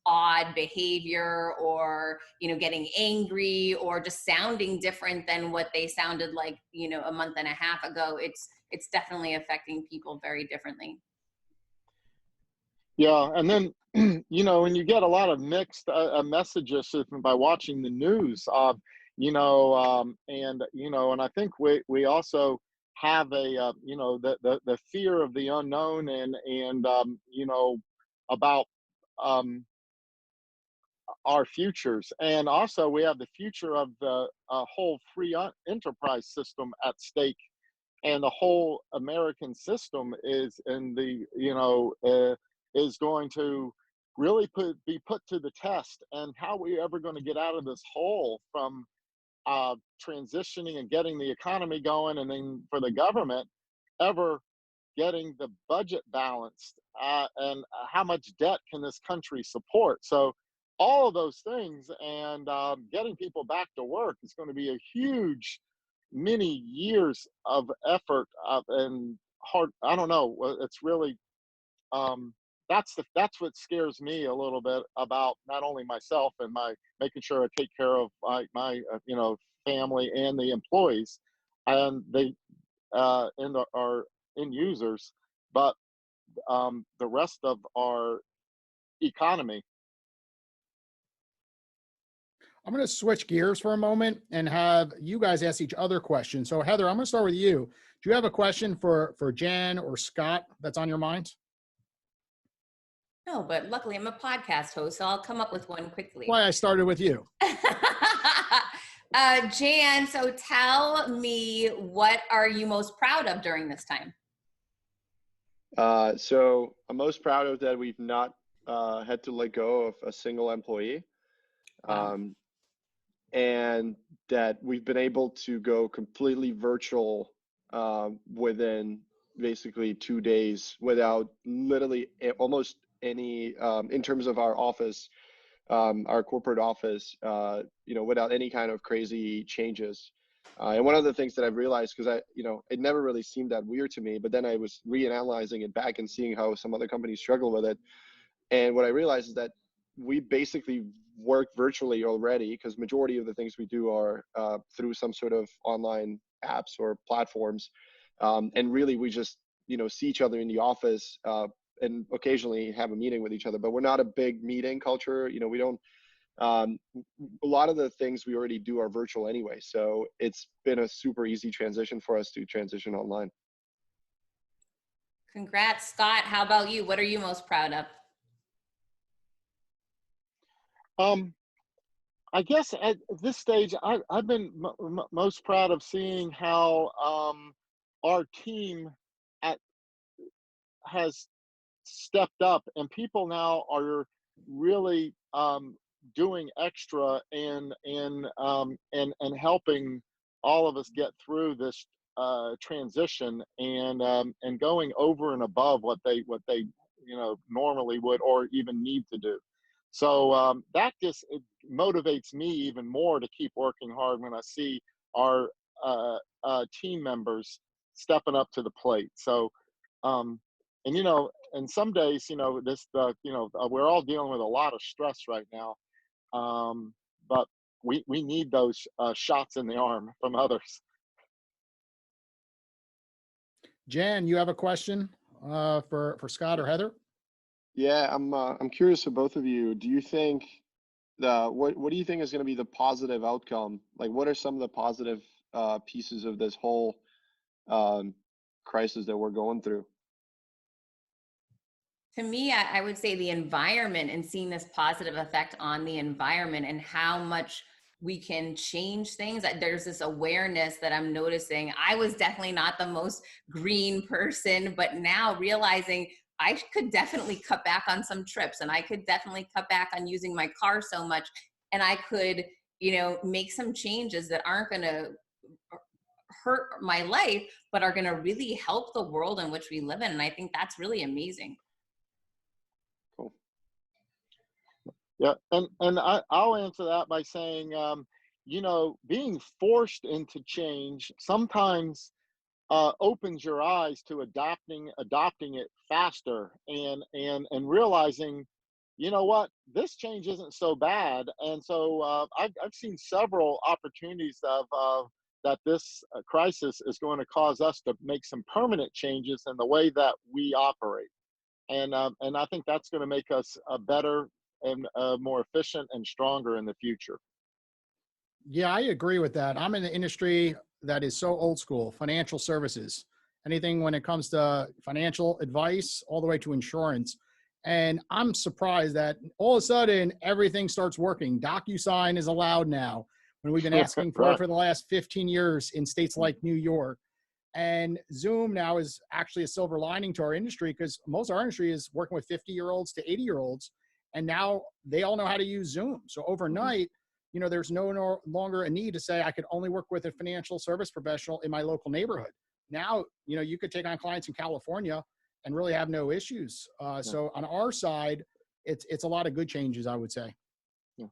odd behavior, or, getting angry, or just sounding different than what they sounded like, a month and a half ago. It's definitely affecting people very differently. Yeah, and then and you get a lot of mixed messages by watching the news, and I think we also have a the fear of the unknown, and about our futures, and also we have the future of the whole free enterprise system at stake, and the whole American system is in the is going to really be put to the test. And how are we ever going to get out of this hole from transitioning and getting the economy going, and then for the government ever getting the budget balanced, and how much debt can this country support? So all of those things, and getting people back to work is going to be a huge many years of effort, and hard. I don't know. It's really that's what scares me a little bit about not only myself and my making sure I take care of my family and the employees and our end users, but the rest of our economy. I'm going to switch gears for a moment and have you guys ask each other questions. So Heather, I'm going to start with you. Do you have a question for Jen or Scott that's on your mind? No, but luckily I'm a podcast host, so I'll come up with one quickly. Why I started with you. Jan, so tell me, what are you most proud of during this time? So I'm most proud of that we've not had to let go of a single employee. Wow. And that we've been able to go completely virtual within basically 2 days without literally almost any, in terms of our office, our corporate office, without any kind of crazy changes. And one of the things that I've realized, because it never really seemed that weird to me, but then I was reanalyzing it back and seeing how some other companies struggle with it. And what I realized is that we basically work virtually already, because majority of the things we do are through some sort of online apps or platforms. And really we just, see each other in the office and occasionally have a meeting with each other, but we're not a big meeting culture. We don't, a lot of the things we already do are virtual anyway. So it's been a super easy transition for us to transition online. Congrats, Scott. How about you? What are you most proud of? I guess at this stage, I've been most proud of seeing how our team has stepped up, and people now are really doing extra and helping all of us get through this transition, and going over and above what they normally would or even need to do. So that just motivates me even more to keep working hard when I see our team members stepping up to the plate. So, and some days, we're all dealing with a lot of stress right now. But we need those shots in the arm from others. Jan, you have a question for Scott or Heather? Yeah, I'm curious of both of you. Do you think what do you think is going to be the positive outcome? Like, what are some of the positive pieces of this whole crisis that we're going through? To me, I would say the environment, and seeing this positive effect on the environment and how much we can change things. There's this awareness that I'm noticing. I was definitely not the most green person, but now realizing I could definitely cut back on some trips, and I could definitely cut back on using my car so much. And I could, make some changes that aren't going to hurt my life, but are going to really help the world in which we live in. And I think that's really amazing. Cool. Yeah, and I'll answer that by saying, being forced into change sometimes opens your eyes to adopting it faster, and realizing, you know what, this change isn't so bad. And so I've seen several opportunities of that this crisis is going to cause us to make some permanent changes in the way that we operate, and I think that's going to make us a better and more efficient and stronger in the future. Yeah, I agree with that. I'm in the industry that is so old school, financial services, anything when it comes to financial advice, all the way to insurance. And I'm surprised that all of a sudden everything starts working. DocuSign is allowed now, when we've been asking for it for the last 15 years in states like New York. And Zoom now is actually a silver lining to our industry, because most of our industry is working with 50-year-olds to 80-year-olds. And now they all know how to use Zoom. So overnight, there's no longer a need to say I could only work with a financial service professional in my local neighborhood. Now, you could take on clients in California and really have no issues. So on our side, it's a lot of good changes, I would say. Yeah.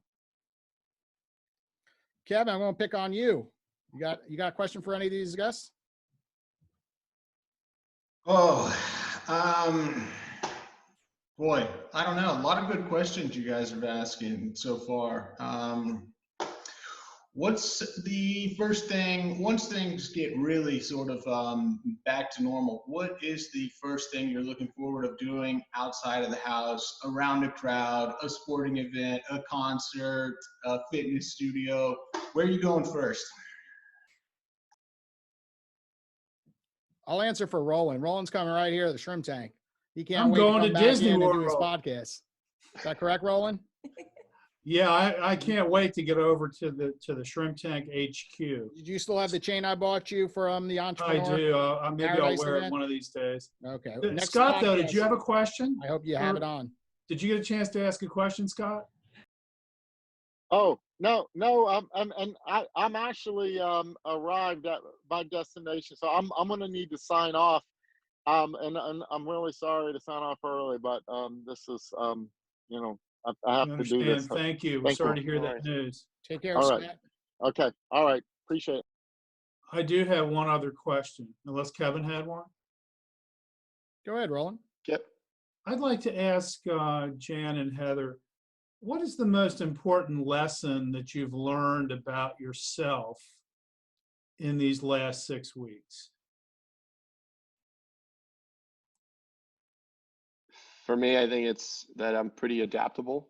Kevin, I'm going to pick on you. You got a question for any of these guests? Oh, boy, I don't know. A lot of good questions you guys have asking so far. What's the first thing, once things get really sort of back to normal, what is the first thing you're looking forward of doing outside of the house, around a crowd, a sporting event, a concert, a fitness studio? Where are you going first? I'll answer for Roland. Roland's coming right here to the shrimp tank. He can't I'm wait to going come to back Disney in and do his World. podcast. Is that correct, Roland? Yeah, I can't wait to get over to the Shrimp Tank HQ. Did you still have the chain I bought you from the I Entrepreneur? do. Maybe I'll Paradise wear it event? one of these days. Okay. Scott, though, did podcast, you have a question? I hope you have it on. Did you get a chance to ask a question, Scott? Oh, no, I'm actually arrived at my destination, so I'm going to need to sign off. And I'm really sorry to sign off early, but this is I have to do this. Thank you. We're sorry to hear that news. Take care, All Scott. right. Okay. All right. Appreciate it. I do have one other question, unless Kevin had one. Go ahead, Roland. Yep. I'd like to ask Jan and Heather, what is the most important lesson that you've learned about yourself in these last 6 weeks? For me, I think it's that I'm pretty adaptable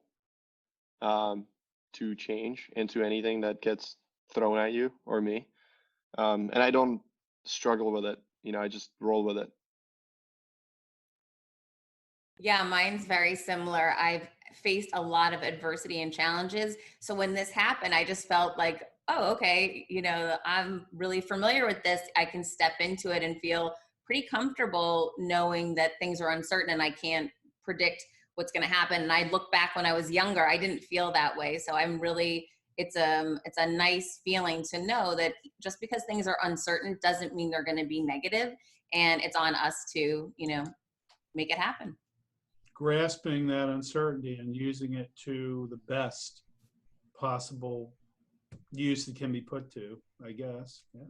to change and to anything that gets thrown at you or me. And I don't struggle with it. I just roll with it. Yeah, mine's very similar. I've faced a lot of adversity and challenges. So when this happened, I just felt like, oh, okay, I'm really familiar with this. I can step into it and feel pretty comfortable knowing that things are uncertain and I can't predict what's going to happen. And I look back when I was younger, I didn't feel that way. So I'm really, it's a nice feeling to know that just because things are uncertain doesn't mean they're going to be negative, and it's on us to, make it happen. Grasping that uncertainty and using it to the best possible use it can be put to, I guess. Yeah.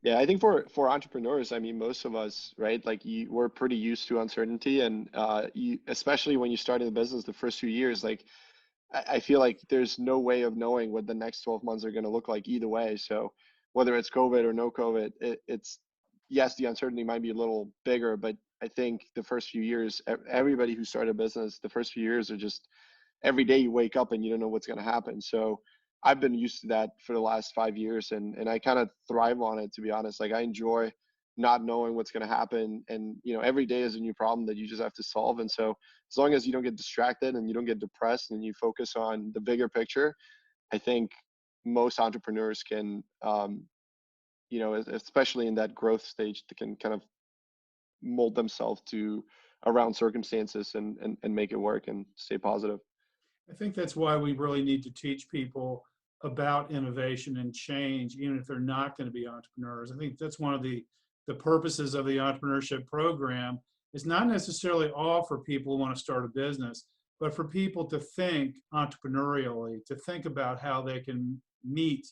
Yeah, I think for entrepreneurs, I mean, most of us, right? Like we're pretty used to uncertainty, and especially when you start in the business, the first few years, like I feel like there's no way of knowing what the next 12 months are going to look like either way. So whether it's COVID or no COVID, it's, yes, the uncertainty might be a little bigger, but I think the first few years, everybody who started a business, the first few years are just every day you wake up and you don't know what's going to happen. So I've been used to that for the last 5 years, and I kind of thrive on it, to be honest. Like, I enjoy not knowing what's going to happen, and every day is a new problem that you just have to solve. And so as long as you don't get distracted and you don't get depressed and you focus on the bigger picture, I think most entrepreneurs can, especially in that growth stage, they can kind of mold themselves to around circumstances and make it work and stay positive. I think that's why we really need to teach people about innovation and change, even if they're not going to be entrepreneurs. I think that's one of the purposes of the entrepreneurship program, is not necessarily all for people who want to start a business, but for people to think entrepreneurially, to think about how they can meet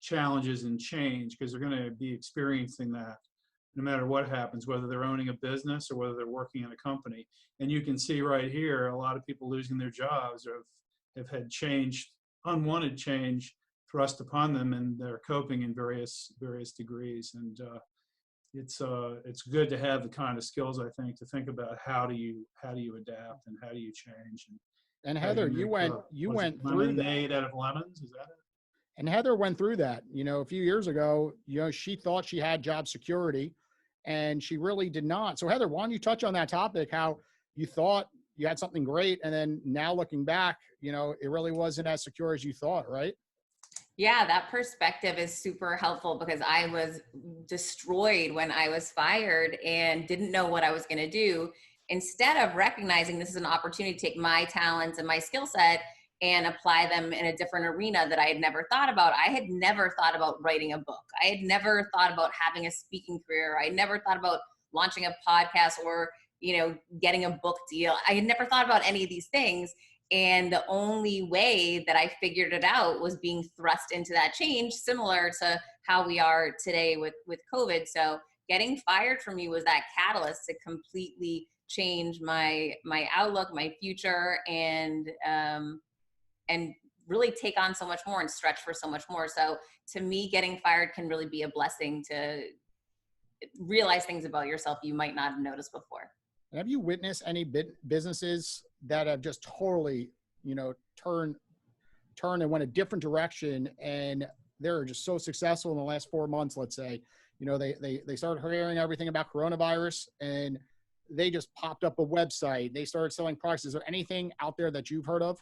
challenges and change, because they're going to be experiencing that no matter what happens, whether they're owning a business or whether they're working in a company. And you can see right here, a lot of people losing their jobs or have had change, unwanted change thrust upon them, and they're coping in various degrees. And it's good to have the kind of skills, I think, to think about how do you adapt and how do you change. And Heather, you went through lemonade out of lemons. Is that it? And Heather went through that, a few years ago. She thought she had job security, and she really did not. So Heather, why don't you touch on that topic, how you thought you had something great, and then now looking back, it really wasn't as secure as you thought, right? Yeah, that perspective is super helpful, because I was destroyed when I was fired and didn't know what I was going to do. Instead of recognizing this is an opportunity to take my talents and my skill set and apply them in a different arena that I had never thought about. I had never thought about writing a book. I had never thought about having a speaking career. I had never thought about launching a podcast or, getting a book deal. I had never thought about any of these things. And the only way that I figured it out was being thrust into that change, similar to how we are today with COVID. So getting fired for me was that catalyst to completely change my outlook, my future, and really take on so much more and stretch for so much more. So to me, getting fired can really be a blessing to realize things about yourself you might not have noticed before. Have you witnessed any businesses that have just totally, turned and went a different direction, and they're just so successful in the last 4 months, let's say? They started hearing everything about coronavirus, and they just popped up a website. They started selling products. Is there anything out there that you've heard of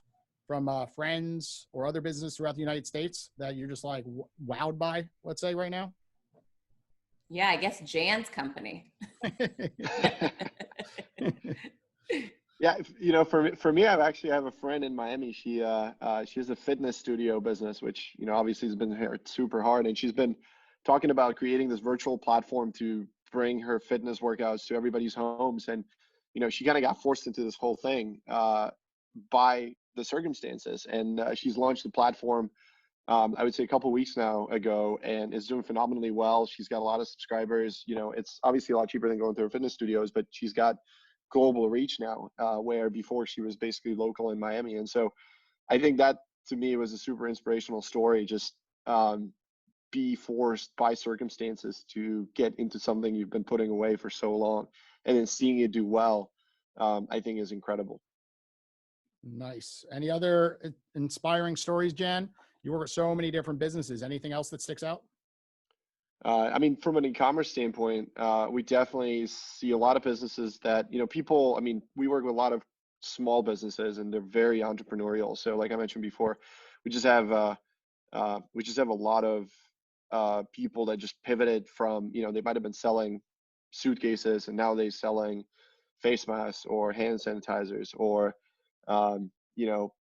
from friends or other businesses throughout the United States that you're just like wowed by, let's say, right now? Yeah, I guess Jan's company. Yeah, for me, I have a friend in Miami. She has a fitness studio business, which obviously has been hit super hard, and she's been talking about creating this virtual platform to bring her fitness workouts to everybody's homes. And she kind of got forced into this whole thing by the circumstances, and she's launched the platform, I would say a couple of weeks now ago, and is doing phenomenally well. She's got a lot of subscribers. It's obviously a lot cheaper than going through fitness studios, but she's got global reach now, where before she was basically local in Miami. And so I think that, to me, was a super inspirational story. Just be forced by circumstances to get into something you've been putting away for so long, and then seeing it do well, I think is incredible. Nice. Any other inspiring stories, Jan? You work with so many different businesses. Anything else that sticks out? From an e-commerce standpoint, we definitely see a lot of businesses that, people, we work with a lot of small businesses, and they're very entrepreneurial. So like I mentioned before, we just have a lot of people that just pivoted from, they might've been selling suitcases, and now they're selling face masks or hand sanitizers or,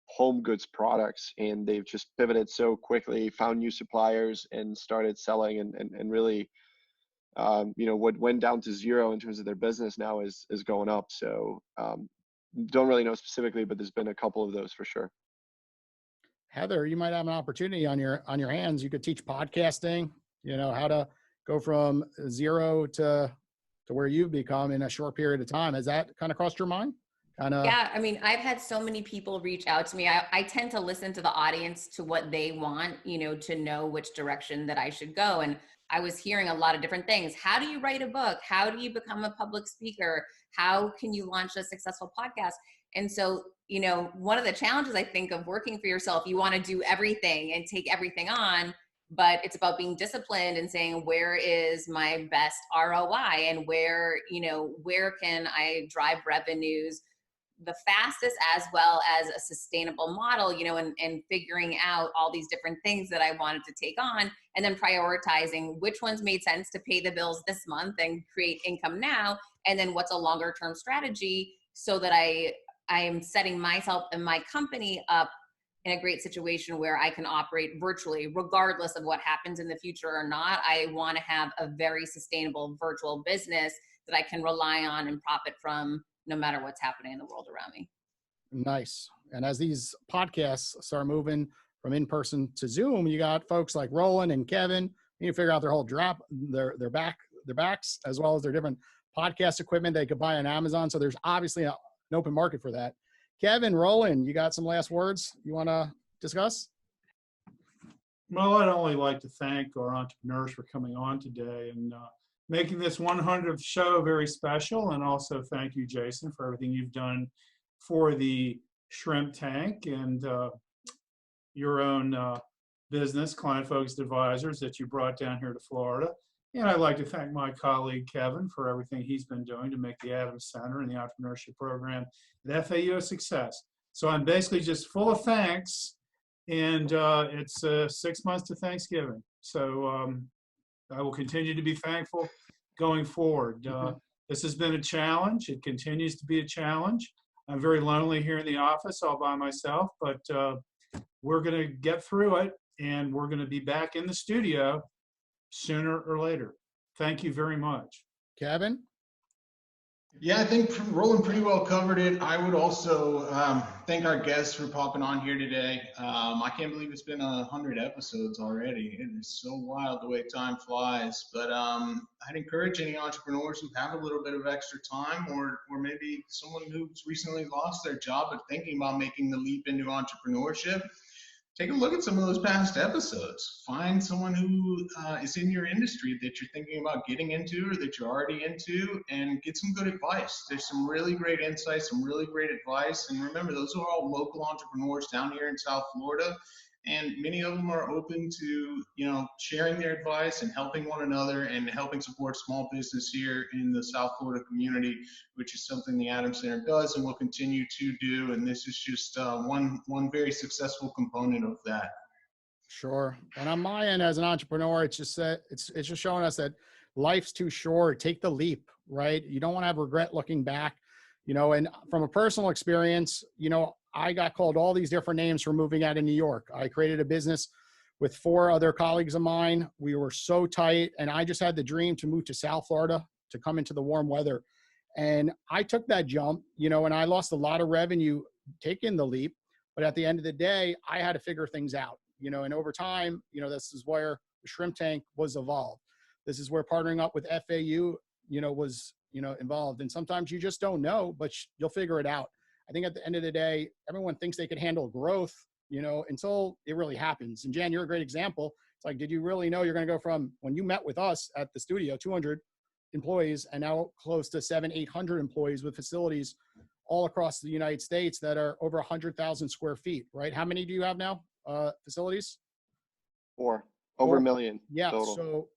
home goods products, and they've just pivoted so quickly, found new suppliers, and started selling, and really, what went down to zero in terms of their business now is going up. So don't really know specifically, but there's been a couple of those for sure. Heather, you might have an opportunity on your hands. You could teach podcasting, how to go from zero to where you've become in a short period of time. Has that kind of crossed your mind? kind of. Yeah, I mean, I've had so many people reach out to me. I tend to listen to the audience to what they want, to know which direction that I should go. And I was hearing a lot of different things. How do you write a book? How do you become a public speaker? How can you launch a successful podcast? And so, one of the challenges I think of working for yourself, you want to do everything and take everything on, but it's about being disciplined and saying, where is my best ROI and where can I drive revenues the fastest, as well as a sustainable model, and figuring out all these different things that I wanted to take on, and then prioritizing which ones made sense to pay the bills this month and create income now, and then what's a longer term strategy so that I am setting myself and my company up in a great situation where I can operate virtually, regardless of what happens in the future or not. I want to have a very sustainable virtual business that I can rely on and profit from no matter what's happening in the world around me. Nice. And as these podcasts start moving from in-person to Zoom, you got folks like Roland and Kevin. You figure out their whole their backs, as well as their different podcast equipment they could buy on Amazon. So there's obviously an open market for that. Kevin, Roland, you got some last words you want to discuss? Well, I'd only like to thank our entrepreneurs for coming on today and making this 100th show very special. And also thank you, Jason, for everything you've done for the shrimp tank and your own business, Client Focused Advisors, that you brought down here to Florida. And I'd like to thank my colleague, Kevin, for everything he's been doing to make the Adams Center and the entrepreneurship program at FAU a success. So I'm basically just full of thanks, and it's 6 months to Thanksgiving. So I will continue to be thankful going forward. This has been a challenge. It continues to be a challenge. I'm very lonely here in the office all by myself, but we're going to get through it, and we're going to be back in the studio sooner or later. Thank you very much. Kevin? Yeah, I think Roland pretty well covered it. I would also thank our guests for popping on here today. I can't believe it's been 100 episodes already. It is so wild the way time flies. But I'd encourage any entrepreneurs who have a little bit of extra time, or maybe someone who's recently lost their job but thinking about making the leap into entrepreneurship, take a look at some of those past episodes. Find someone who is in your industry that you're thinking about getting into or that you're already into, and get some good advice. There's some really great insights, some really great advice. And remember, those are all local entrepreneurs down here in South Florida. And many of them are open to, sharing their advice and helping one another and helping support small business here in the South Florida community, which is something the Adams Center does and will continue to do. And this is just one very successful component of that. Sure. And on my end as an entrepreneur, it's just showing us that life's too short. Take the leap, right? You don't want to have regret looking back, and from a personal experience, I got called all these different names for moving out of New York. I created a business with 4 other colleagues of mine. We were so tight, and I just had the dream to move to South Florida, to come into the warm weather. And I took that jump, and I lost a lot of revenue taking the leap. But at the end of the day, I had to figure things out, and over time, this is where the shrimp tank was evolved. This is where partnering up with FAU, was, involved. And sometimes you just don't know, but you'll figure it out. I think at the end of the day, everyone thinks they can handle growth, until it really happens. And Jan, you're a great example. It's like, did you really know you're going to go from when you met with us at the studio, 200 employees, and now close to 700-800 employees with facilities all across the United States that are over 100,000 square feet, right? How many do you have now, facilities? 4, over 1 million. Yeah. Total. So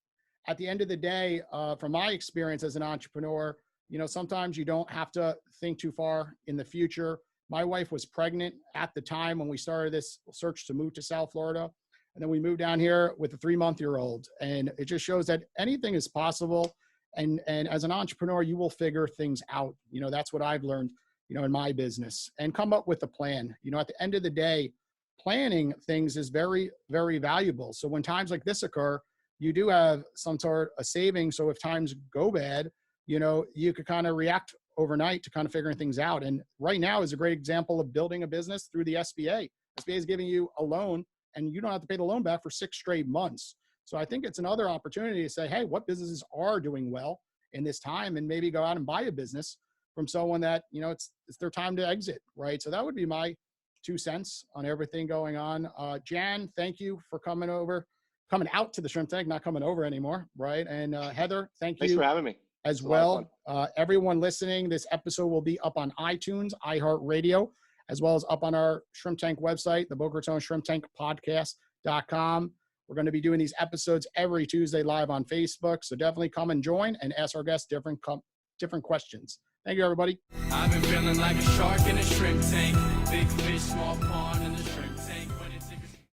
at the end of the day, from my experience as an entrepreneur, sometimes you don't have to think too far in the future. My wife was pregnant at the time when we started this search to move to South Florida. And then we moved down here with a 3-month-old. And it just shows that anything is possible. And as an entrepreneur, you will figure things out. That's what I've learned, in my business, and come up with a plan. At the end of the day, planning things is very, very valuable. So when times like this occur, you do have some sort of savings. So if times go bad, you could kind of react overnight to kind of figuring things out. And right now is a great example of building a business through the SBA. SBA is giving you a loan, and you don't have to pay the loan back for 6 straight months. So I think it's another opportunity to say, hey, what businesses are doing well in this time, and maybe go out and buy a business from someone that, you know, it's their time to exit, right? So that would be my 2 cents on everything going on. Jan, thank you for coming out to the Shrimp Tank, not coming over anymore, right? And Heather, thank Thanks you for having me. as It's a lot of well. Everyone listening, this episode will be up on iTunes, iHeartRadio, as well as up on our Shrimp Tank website, the Boca Raton Shrimp Tank Podcast.com. We're going to be doing these episodes every Tuesday live on Facebook. So definitely come and join and ask our guests different questions. Thank you, everybody. I've been feeling like a shark in a shrimp tank. Big fish, small pond in the shrimp tank.